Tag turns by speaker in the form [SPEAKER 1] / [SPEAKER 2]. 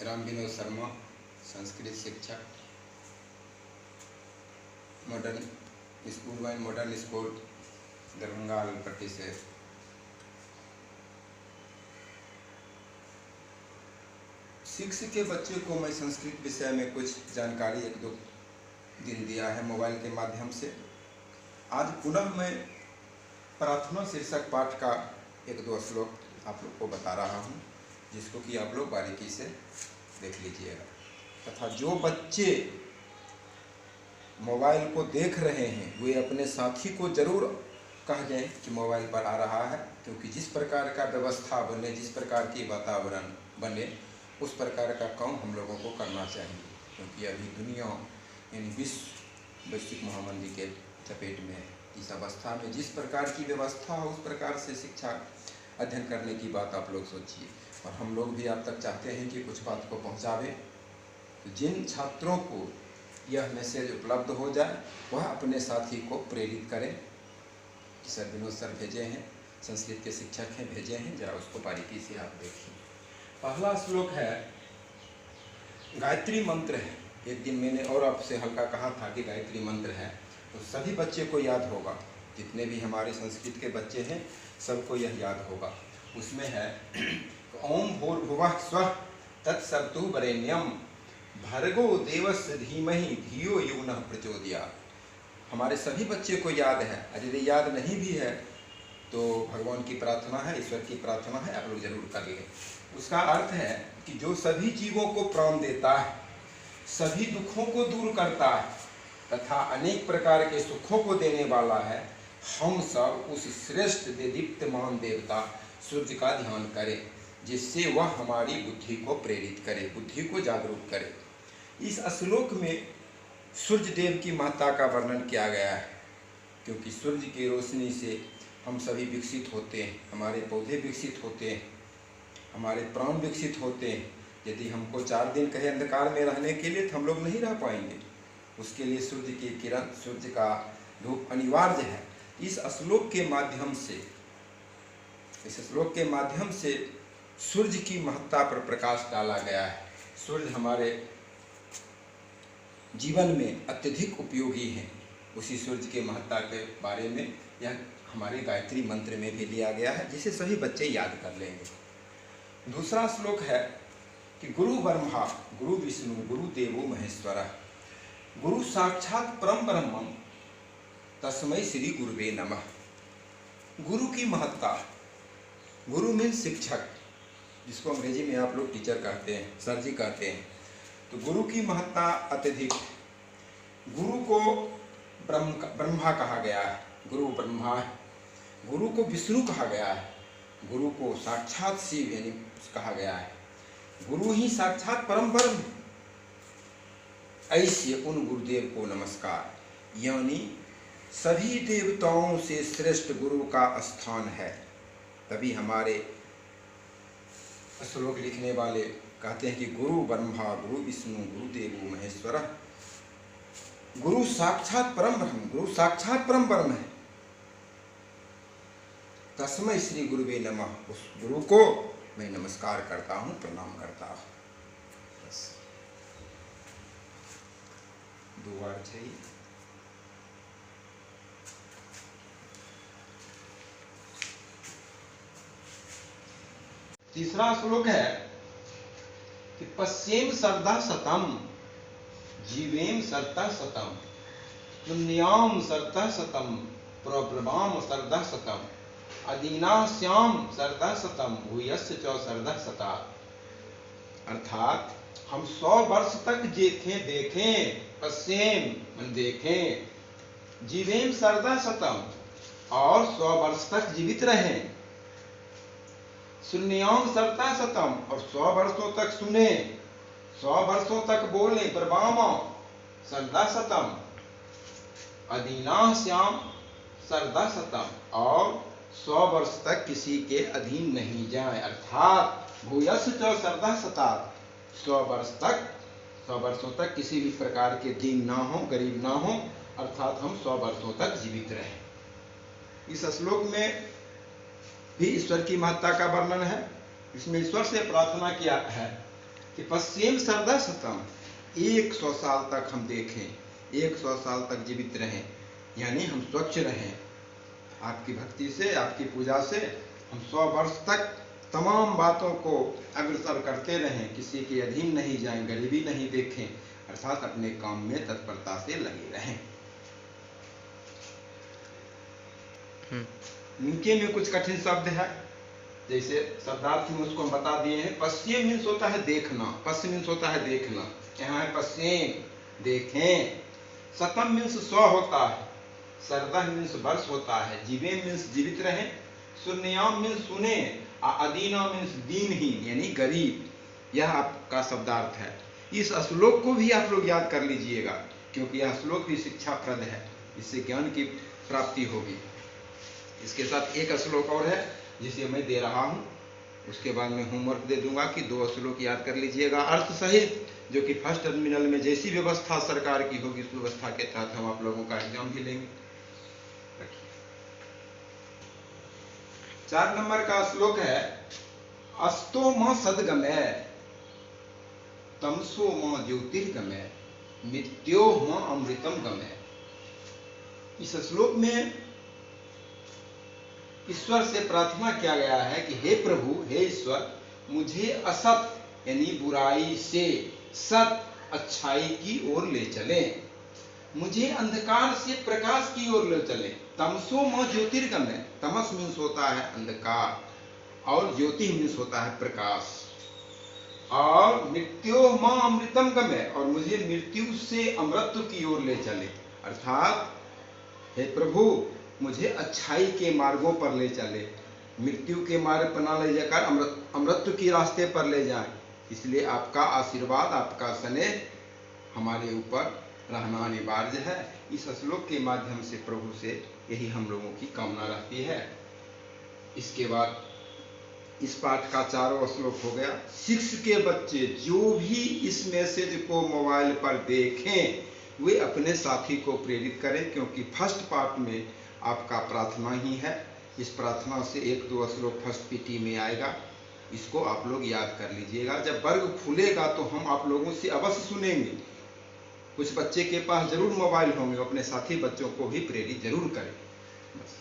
[SPEAKER 1] राम विनोद शर्मा, संस्कृत शिक्षक, modern school and modern school, Darbhanga Alpatti से। शिक्षक के बच्चे को मैं संस्कृत विषय में कुछ जानकारी एक दो दिन दिया है मोबाइल के माध्यम से। आज पुनः मैं प्रार्थना शीर्षक पाठ का एक दो श्लोक आप लोग को बता रहा हूँ, जिसको कि आप लोग बारीकी से देख लीजिएगा। तथा जो बच्चे मोबाइल को देख रहे हैं वे अपने साथी को जरूर कह दें कि मोबाइल पर आ रहा है, क्योंकि जिस प्रकार का व्यवस्था बने, जिस प्रकार की वातावरण बने, उस प्रकार का काम हम लोगों को करना चाहिए। क्योंकि अभी दुनिया यानी विश्व वैश्विक महामारी के चपेट में है। इस अवस्था में जिस प्रकार की व्यवस्था हो उस प्रकार से शिक्षा अध्ययन करने की बात आप लोग सोचिए। और हम लोग भी आप तक चाहते हैं कि कुछ बात को पहुंचावे। तो जिन छात्रों को यह मैसेज उपलब्ध हो जाए वह अपने साथी को प्रेरित करें। सर विनोद सर भेजे हैं, संस्कृत के शिक्षक हैं, भेजे हैं, जरा उसको बारीकी से आप देखिए। पहला श्लोक है, गायत्री मंत्र है। एक दिन मैंने और आपसे हल्का कहा था कि गायत्री मंत्र है, तो सभी बच्चे को याद होगा। जितने भी हमारे संस्कृत के बच्चे हैं सबको यह याद होगा। उसमें है ओम भूर्भुवः स्वः तत्सवितुर्वरेण्यं भर्गो देवस्य धीमहि धियो यो नः प्रचोदयात्। हमारे सभी बच्चे को याद है। यदि याद नहीं भी है तो भगवान की प्रार्थना है, ईश्वर की प्रार्थना है, आप लोग जरूर कर लें। उसका अर्थ है कि जो सभी जीवों को प्राण देता है, सभी दुखों को दूर करता है तथा अनेक प्रकार के सुखों को देने वाला है, हम सब उस श्रेष्ठ दीप्तमान देवता सूर्य का ध्यान करें, जिससे वह हमारी बुद्धि को प्रेरित करे, बुद्धि को जागरूक करे। इस श्लोक में सूर्य देव की महत्ता का वर्णन किया गया है, क्योंकि सूर्य की रोशनी से हम सभी विकसित होते हैं, हमारे पौधे विकसित होते हैं, हमारे प्राण विकसित होते हैं। यदि हमको 4 दिन कहे अंधकार में रहने के लिए तो हम लोग नहीं रह पाएंगे। उसके लिए सूर्य की किरण, सूर्य का धूप अनिवार्य है। इस श्लोक के माध्यम से सूर्य की महत्ता पर प्रकाश डाला गया है। सूर्य हमारे जीवन में अत्यधिक उपयोगी है। उसी सूर्य के महत्ता के बारे में यह हमारे गायत्री मंत्र में भी लिया गया है, जिसे सभी बच्चे याद कर लेंगे। दूसरा श्लोक है कि गुरु ब्रह्मा गुरु विष्णु गुरु देवो महेश्वरः गुरु साक्षात परम ब्रह्मं तस्मै श्री गुरुवे नमः। गुरु की महत्ता, गुरु मीन्स शिक्षक, जिसको अंग्रेजी में आप लोग टीचर कहते हैं, सर जी कहते हैं। तो गुरु की महत्ता अत्यधिक। गुरु को ब्रह्मा कहा गया है, गुरु ब्रह्मा है। गुरु को विष्णु कहा गया है, गुरु को साक्षात शिव यानी कहा गया है। गुरु ही साक्षात परम ब्रह्म। ऐसे उन गुरुदेव को नमस्कार। यानी सभी देवताओं से श्रेष्ठ गुरु का स्थान है। तभी हमारे श्लोक लिखने वाले कहते हैं कि गुरु ब्रह्मा गुरु विष्णु गुरु देवो महेश्वरः। गुरु साक्षात परम ब्रह्म, गुरु साक्षात परम ब्रह्म है। तस्मै श्री गुरुवे नमः। उस गुरु को मैं नमस्कार करता हूँ, प्रणाम करता हूँ। बस 2 बार चाहिए। तीसरा श्लोक है कि पश्येम सर्दा सतम जीवेम सर्दा सतम पुण्याम सर्दा सतम प्रब्रवाम सर्दा सतम अदीनास्याम सर्दा सतम भूयस्य च सर्दा सता। अर्थात हम 100 वर्ष तक देखें, पश्येम मन देखें, जीवेम सर्दा सतम और 100 वर्ष तक जीवित रहें, सुन्याम सर्ता सतम और 100 वर्षों तक सुने, 100 वर्षों तक बोले, प्रभामा सर्दा सतम अधीना श्याम सर्दा सतम और 100 वर्ष तक किसी के अधीन नहीं जाए। अर्थात भूयस्य च सर्दा सता, 100 वर्षों तक किसी भी प्रकार के दीन ना हो, गरीब ना हो, अर्थात हम 100 वर्षों तक जीवित रहें। इस श्लोक में भी ईश्वर की महत्ता का वर्णन है। इसमें ईश्वर से प्रार्थना किया है कि पश्चिम सरदा शतम, 100 साल तक हम देखें, 100 साल तक जीवित रहें, यानी हम स्वच्छ रहें। आपकी भक्ति से, आपकी पूजा से हम 100 वर्ष तक तमाम बातों को अग्रसर करते रहें, किसी के अधीन नहीं जाएं, गरीबी नहीं देखें, अर्थात अपने काम में तत्परता से लगे रहें। नीचे में कुछ कठिन शब्द है, जैसे शब्दार्थ में उसको हम बता दिए हैं। पश्चिम मीन्स होता है देखना, पश्चिम मीन्स होता है देखना, यहाँ है पश्चिम, देखें। शतम मीन्स 100 होता है, सरदा मीन्स वर्ष होता है, जीवे मीन्स जीवित रहें, शून्याम मीन्स सुने, अदीना मीन्स दीनहीन यानी गरीब। यह आपका शब्दार्थ है। इस श्लोक को भी आप लोग याद कर लीजिएगा, क्योंकि यह श्लोक भी शिक्षाप्रद है, इससे ज्ञान की प्राप्ति होगी। इसके साथ एक श्लोक और है जिसे मैं दे रहा हूँ, उसके बाद मैं होमवर्क दे दूंगा कि 2 श्लोक याद कर लीजिएगा अर्थ सहित, जो कि फर्स्ट टर्मिनल में जैसी व्यवस्था सरकार की होगी उस व्यवस्था के तहत हम आप लोगों का एग्जाम भी लेंगे। 4 नंबर का श्लोक है, अस्तो म सद्गमय, तमसो म ज्योतिर्गमय, मृत्यो म अमृतम गमय। इस श्लोक में ईश्वर से प्रार्थना किया गया है कि हे प्रभु, हे ईश्वर, मुझे असत यानी बुराई से सत अच्छाई की ओर ले चले, मुझे अंधकार से प्रकाश की ओर ले चले। तमसो म ज्योतिर्गमय, तमस मीन्स होता है अंधकार और ज्योति मीन्स होता है प्रकाश, और मृत्यो म अमृतम गमय, और मुझे मृत्यु से अमृत की ओर ले चले, अर्थात हे प्रभु, मुझे अच्छाई के मार्गों पर ले चले, मृत्यु के मार्ग पर न ले जाकर अमृत के रास्ते पर ले जाए। इसलिए आपका आशीर्वाद, आपका स्नेह हमारे ऊपर रहना अनिवार्य है। इस श्लोक के माध्यम से प्रभु से यही हम लोगों की कामना रहती है। इसके बाद इस पाठ का 4वां श्लोक हो गया। 6 के बच्चे जो भी इस मैसेज को मोबाइल पर देखें वे अपने साथी को प्रेरित करें, क्योंकि फर्स्ट पार्ट में आपका प्रार्थना ही है। इस प्रार्थना से 1-2 श्लोक फर्स्ट पीटी में आएगा, इसको आप लोग याद कर लीजिएगा। जब वर्ग खुलेगा तो हम आप लोगों से अवश्य सुनेंगे। कुछ बच्चे के पास जरूर मोबाइल होंगे, अपने साथी बच्चों को भी प्रेरित जरूर करें। बस।